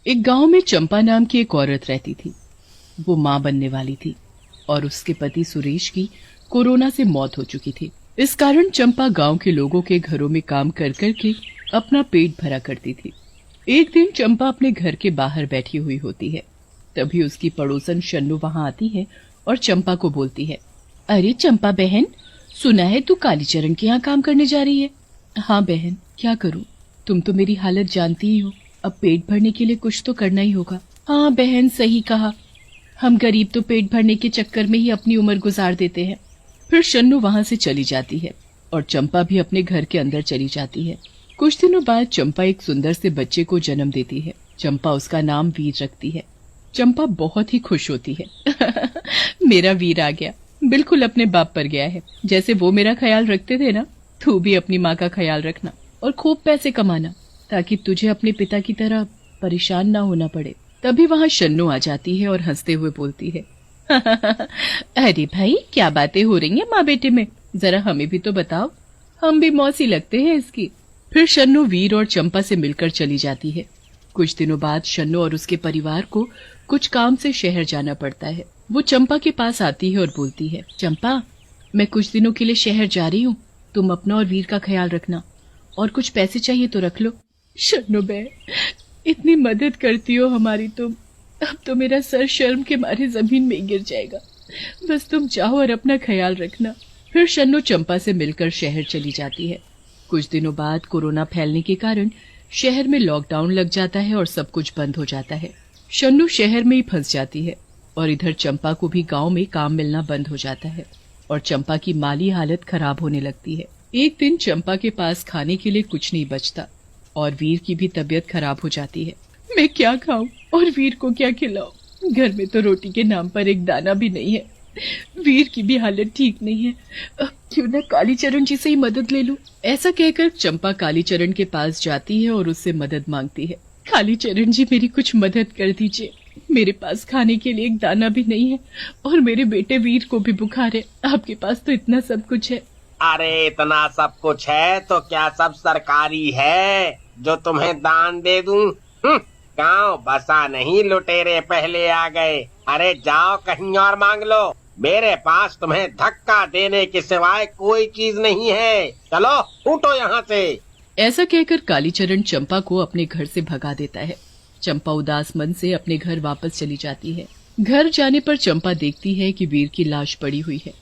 एक गांव में चंपा नाम की एक औरत रहती थी। वो माँ बनने वाली थी और उसके पति सुरेश की कोरोना से मौत हो चुकी थी। इस कारण चंपा गांव के लोगों के घरों में काम कर कर के अपना पेट भरा करती थी। एक दिन चंपा अपने घर के बाहर बैठी हुई होती है। तभी उसकी पड़ोसन शन्नू वहां आती है और चंपा को बोलती है, अरे चंपा बहन, सुना है तू कालीचरण के यहाँ काम करने जा रही है। हाँ बहन, क्या करूं, तुम तो मेरी हालत जानती ही हो। अब पेट भरने के लिए कुछ तो करना ही होगा। हाँ बहन, सही कहा, हम गरीब तो पेट भरने के चक्कर में ही अपनी उम्र गुजार देते हैं। फिर शन्नू वहां से चली जाती है और चंपा भी अपने घर के अंदर चली जाती है। कुछ दिनों बाद चंपा एक सुंदर से बच्चे को जन्म देती है। चंपा उसका नाम वीर रखती है। चंपा बहुत ही खुश होती है। मेरा वीर आ गया, बिल्कुल अपने बाप पर गया है। जैसे वो मेरा ख्याल रखते थे ना, तू भी अपनी माँ का ख्याल रखना और खूब पैसे कमाना, ताकि तुझे अपने पिता की तरह परेशान ना होना पड़े। तभी वहाँ शन्नू आ जाती है और हंसते हुए बोलती है, अरे भाई, क्या बातें हो रही हैं माँ बेटे में, जरा हमें भी तो बताओ, हम भी मौसी लगते हैं इसकी। फिर शन्नू वीर और चंपा से मिलकर चली जाती है। कुछ दिनों बाद शन्नू और उसके परिवार को कुछ काम से शहर जाना पड़ता है। वो चंपा के पास आती है और बोलती है, चंपा, मैं कुछ दिनों के लिए शहर जा रही हूँ, तुम अपना और वीर का ख्याल रखना, और कुछ पैसे चाहिए तो रख लो। शन्नू बे, इतनी मदद करती हो हमारी तुम, अब तो मेरा सर शर्म के मारे जमीन में गिर जाएगा। बस तुम जाओ और अपना ख्याल रखना। फिर शन्नू चंपा से मिलकर शहर चली जाती है। कुछ दिनों बाद कोरोना फैलने के कारण शहर में लॉकडाउन लग जाता है और सब कुछ बंद हो जाता है। शन्नू शहर में ही फंस जाती है और इधर चंपा को भी गांव में काम मिलना बंद हो जाता है और चंपा की माली हालत खराब होने लगती है। एक दिन चंपा के पास खाने के लिए कुछ नहीं बचता और वीर की भी तबीयत खराब हो जाती है। मैं क्या खाऊं और वीर को क्या खिलाऊं? घर में तो रोटी के नाम पर एक दाना भी नहीं है। वीर की भी हालत ठीक नहीं है। क्यों न कालीचरण जी से ही मदद ले लूं। ऐसा कहकर चंपा कालीचरण के पास जाती है और उससे मदद मांगती है। कालीचरण जी, मेरी कुछ मदद कर दीजिए, मेरे पास खाने के लिए एक दाना भी नहीं है और मेरे बेटे वीर को भी बुखार है। आपके पास तो इतना सब कुछ है। अरे इतना सब कुछ है तो क्या सब सरकारी है जो तुम्हें दान दे दूं? गांव बसा नहीं, लुटेरे पहले आ गए। अरे जाओ कहीं और मांग लो, मेरे पास तुम्हें धक्का देने के सिवाय कोई चीज नहीं है। चलो उठो यहाँ से। ऐसा कहकर कालीचरण चंपा को अपने घर से भगा देता है। चंपा उदास मन से अपने घर वापस चली जाती है। घर जाने पर चंपा देखती है कि वीर की लाश पड़ी हुई है।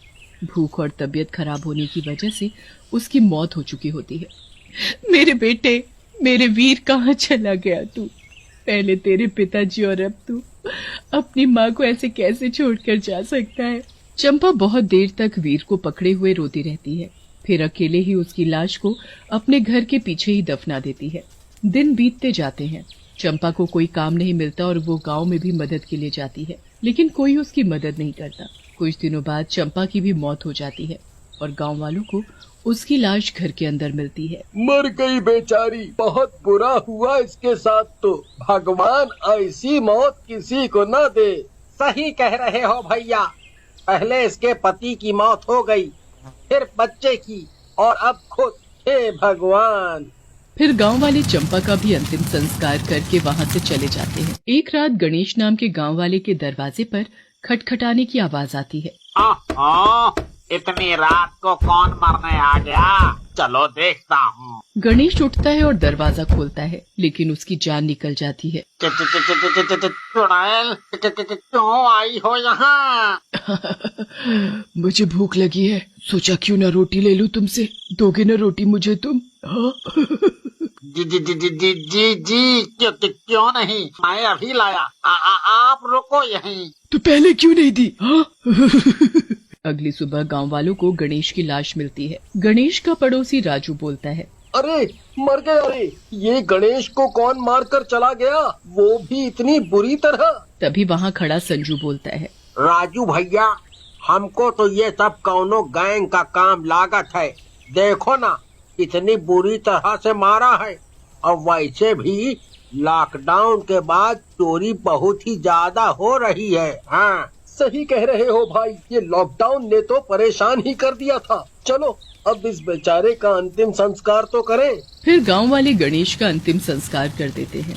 भूख और तबीयत खराब होने की वजह से उसकी मौत हो चुकी होती है। मेरे बेटे, मेरे वीर कहाँ चला गया तू? पहले तेरे पिताजी और अब तू अपनी माँ को ऐसे कैसे छोड़कर जा सकता है? चंपा बहुत देर तक वीर को पकड़े हुए रोती रहती है। फिर अकेले ही उसकी लाश को अपने घर के पीछे ही दफना देती है। दिन बीतते जाते हैं। चंपा को कोई काम नहीं मिलता और वो गांव में भी मदद के लिए जाती है, लेकिन कोई उसकी मदद नहीं करता। कुछ दिनों बाद चंपा की भी मौत हो जाती है और गांव वालों को उसकी लाश घर के अंदर मिलती है। मर गई बेचारी, बहुत बुरा हुआ इसके साथ तो। भगवान ऐसी मौत किसी को न दे। सही कह रहे हो भैया, पहले इसके पति की मौत हो गई, फिर बच्चे की, और अब खुद। हे भगवान। फिर गांव वाले चंपा का भी अंतिम संस्कार करके वहां से चले जाते हैं। एक रात गणेश नाम के गांव वाले के दरवाजे पर खटखटाने की आवाज आती है। इतनी रात को कौन मरने आ गया? चलो देखता हूँ। गणेश उठता है और दरवाजा खोलता है, लेकिन उसकी जान निकल जाती है। चुड़ैल, क्यों आई हो यहाँ? मुझे भूख लगी है, सोचा क्यों न रोटी ले लूं तुमसे। दोगे न रोटी मुझे तुम? हाँ? जी जी जी जी जी जी जी क्यों नहीं, मैं अभी लाया। आप रुको यहीं। तो पहले क्यों नहीं दी? हाँ? अगली सुबह गांव वालों को गणेश की लाश मिलती है। गणेश का पड़ोसी राजू बोलता है, अरे मर गए। अरे ये गणेश को कौन मार कर चला गया, वो भी इतनी बुरी तरह? तभी वहाँ खड़ा संजू बोलता है, राजू भैया, हमको तो ये सब कौनो गैंग का काम लागत है। देखो ना, इतनी बुरी तरह से मारा है। और वैसे भी लॉकडाउन के बाद चोरी बहुत ही ज्यादा हो रही है। हाँ सही कह रहे हो भाई, ये लॉकडाउन ने तो परेशान ही कर दिया था। चलो अब इस बेचारे का अंतिम संस्कार तो करें। फिर गांव वाले गणेश का अंतिम संस्कार कर देते हैं।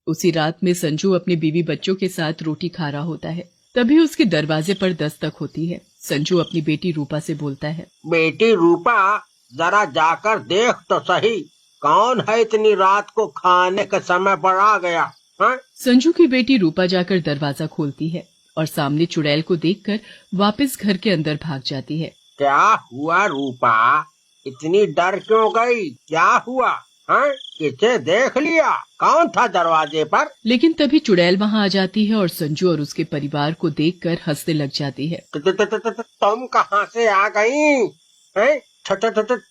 उसी रात में संजू अपने बीवी बच्चों के साथ रोटी खा रहा होता है। तभी उसके दरवाजे पर दस्तक होती है। संजू अपनी बेटी रूपा से बोलता है, बेटी रूपा, जरा जाकर देख तो सही, कौन है इतनी रात को खाने का समय पर आ गया है? संजू की बेटी रूपा जाकर दरवाजा खोलती है और सामने चुड़ैल को देखकर वापस घर के अंदर भाग जाती है। क्या हुआ रूपा, इतनी डर क्यों गई? क्या हुआ है? किसे देख लिया? कौन था दरवाजे पर? लेकिन तभी चुड़ैल वहाँ आ जाती है और संजू और उसके परिवार को देखकर हंसने लग जाती है। तुम कहाँ से आ गई?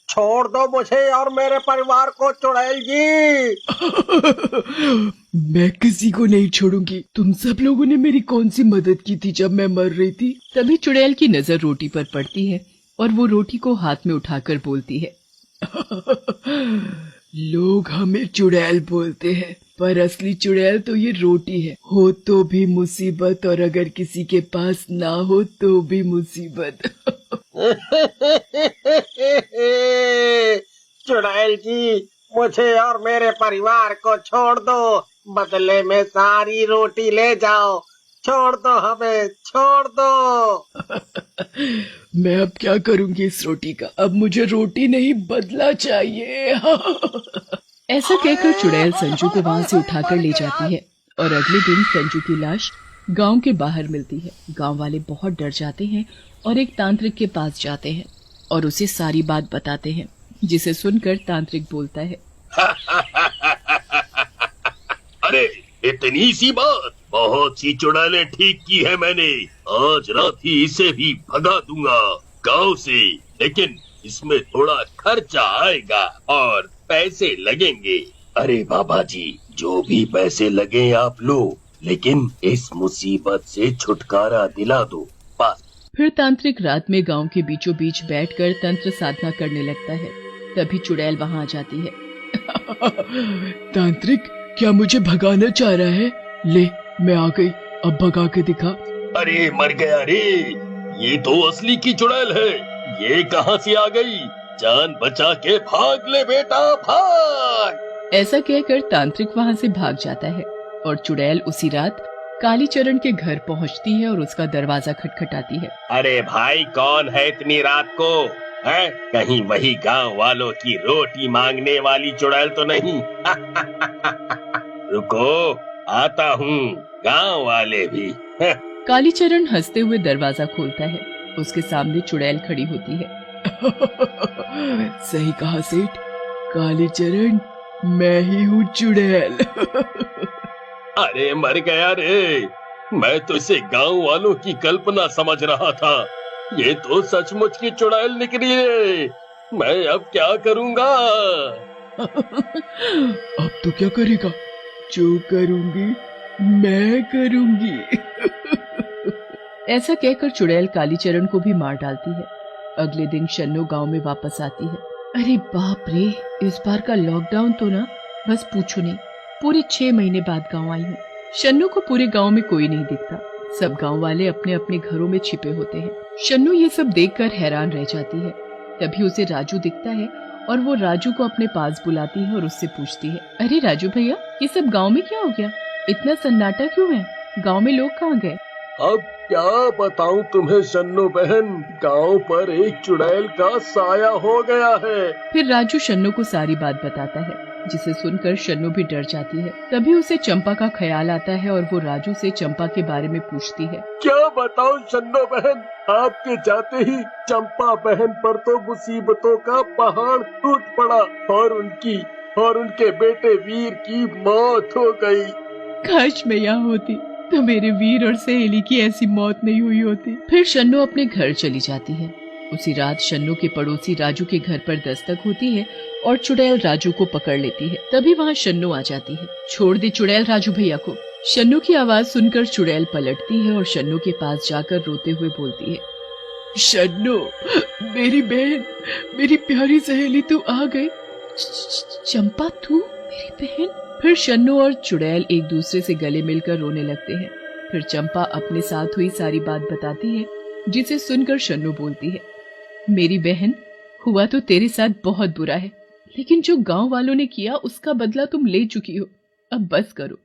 छोड़ दो मुझे और मेरे परिवार को चुड़ैल जी। मैं किसी को नहीं छोड़ूंगी। तुम सब लोगों ने मेरी कौन सी मदद की थी जब मैं मर रही थी? तभी चुड़ैल की नजर रोटी पर पड़ती है और वो रोटी को हाथ में उठाकर बोलती है, लोग हमें चुड़ैल बोलते हैं, पर असली चुड़ैल तो ये रोटी है। हो तो भी मुसीबत और अगर किसी के पास ना हो तो भी मुसीबत। चुड़ैल जी, मुझे और मेरे परिवार को छोड़ दो, बदले में सारी रोटी ले जाओ। छोड़ दो हमें, छोड़ दो। मैं अब क्या करूंगी इस रोटी का? अब मुझे रोटी नहीं बदला चाहिए। ऐसा कहकर चुड़ैल संजू को वहाँ से उठाकर ले जाती है और अगले दिन संजू की लाश गांव के बाहर मिलती है। गांव वाले बहुत डर जाते हैं और एक तांत्रिक के पास जाते हैं और उसे सारी बात बताते हैं, जिसे सुनकर तांत्रिक बोलता है, अरे इतनी सी बात, बहुत सी चुड़ैलें ठीक की है मैंने। आज रात ही इसे भी भगा दूंगा गांव से, लेकिन इसमें थोड़ा खर्चा आएगा और पैसे लगेंगे। अरे बाबा जी, जो भी पैसे लगे आप लो, लेकिन इस मुसीबत से छुटकारा दिला दो बस। फिर तांत्रिक रात में गांव के बीचों बीच बैठकर तंत्र साधना करने लगता है। तभी चुड़ैल वहां आ जाती है। तांत्रिक, क्या मुझे भगाना चाह रहा है? ले, मैं आ गई, अब भगा के दिखा। अरे मर गया रे, ये तो असली की चुड़ैल है। ये कहाँ से आ गई? जान बचा के भाग ले बेटा, भाग। ऐसा कहकर तांत्रिक वहां से भाग जाता है और चुड़ैल उसी रात कालीचरण के घर पहुंचती है और उसका दरवाजा खटखटाती है। अरे भाई, कौन है इतनी रात को? है कहीं वही गांव वालों की रोटी मांगने वाली चुड़ैल तो नहीं? रुको, आता हूँ, गांव वाले भी। कालीचरण हंसते हुए दरवाजा खोलता है। उसके सामने चुड़ैल खड़ी होती है। सही कहा सेठ, कालीचरण, मैं ही हूँ चुड़ैल। अरे मर गया रे, मैं तो इसे गांव वालों की कल्पना समझ रहा था। ये तो सचमुच की चुड़ैल निकली रे। मैं अब क्या करूँगा? अब तो क्या करेगा? जो करूंगी मैं करूंगी। ऐसा कहकर चुड़ैल कालीचरण को भी मार डालती है। अगले दिन शन्नो गांव में वापस आती है। अरे बाप रे, इस बार का लॉकडाउन तो ना बस पूछो नहीं। पूरे 6 महीने बाद गांव आई हूँ। शन्नो को पूरे गांव में कोई नहीं दिखता। सब गांव वाले अपने अपने घरों में छिपे होते हैं। शन्नो ये सब देखकर हैरान रह जाती है। तभी उसे राजू दिखता है और वो राजू को अपने पास बुलाती है और उससे पूछती है, अरे राजू भैया, ये सब गांव में क्या हो गया? इतना सन्नाटा क्यों है? गांव में लोग कहाँ गए? अब क्या बताऊं तुम्हें शन्नो बहन, गांव पर एक चुड़ैल का साया हो गया है। फिर राजू शन्नो को सारी बात बताता है, जिसे सुनकर शन्नो भी डर जाती है। तभी उसे चंपा का ख्याल आता है और वो राजू से चंपा के बारे में पूछती है। क्या बताऊं शन्नो बहन, आपके जाते ही चंपा बहन पर तो मुसीबतों का पहाड़ टूट पड़ा और उनके बेटे वीर की मौत हो गई। काश मैं यहाँ होती तो मेरे वीर और सहेली की ऐसी मौत नहीं हुई होती। फिर शन्नो अपने घर चली जाती है। उसी रात शन्नो के पड़ोसी राजू के घर पर दस्तक होती है और चुड़ैल राजू को पकड़ लेती है। तभी वहाँ शन्नो आ जाती है। छोड़ दे चुड़ैल राजू भैया को। शन्नो की आवाज सुनकर चुड़ैल पलटती है और शन्नो के पास जाकर रोते हुए बोलती है, शन्नो, मेरी बहन, मेरी प्यारी सहेली, तू आ गई। चंपा, तू मेरी बहन? फिर शन्नो और चुड़ैल एक दूसरे से गले मिलकर रोने लगते हैं। फिर चंपा अपने साथ हुई सारी बात बताती है, जिसे सुनकर शन्नो बोलती है, मेरी बहन, हुआ तो तेरे साथ बहुत बुरा है, लेकिन जो गांव वालों ने किया उसका बदला तुम ले चुकी हो। अब बस करो।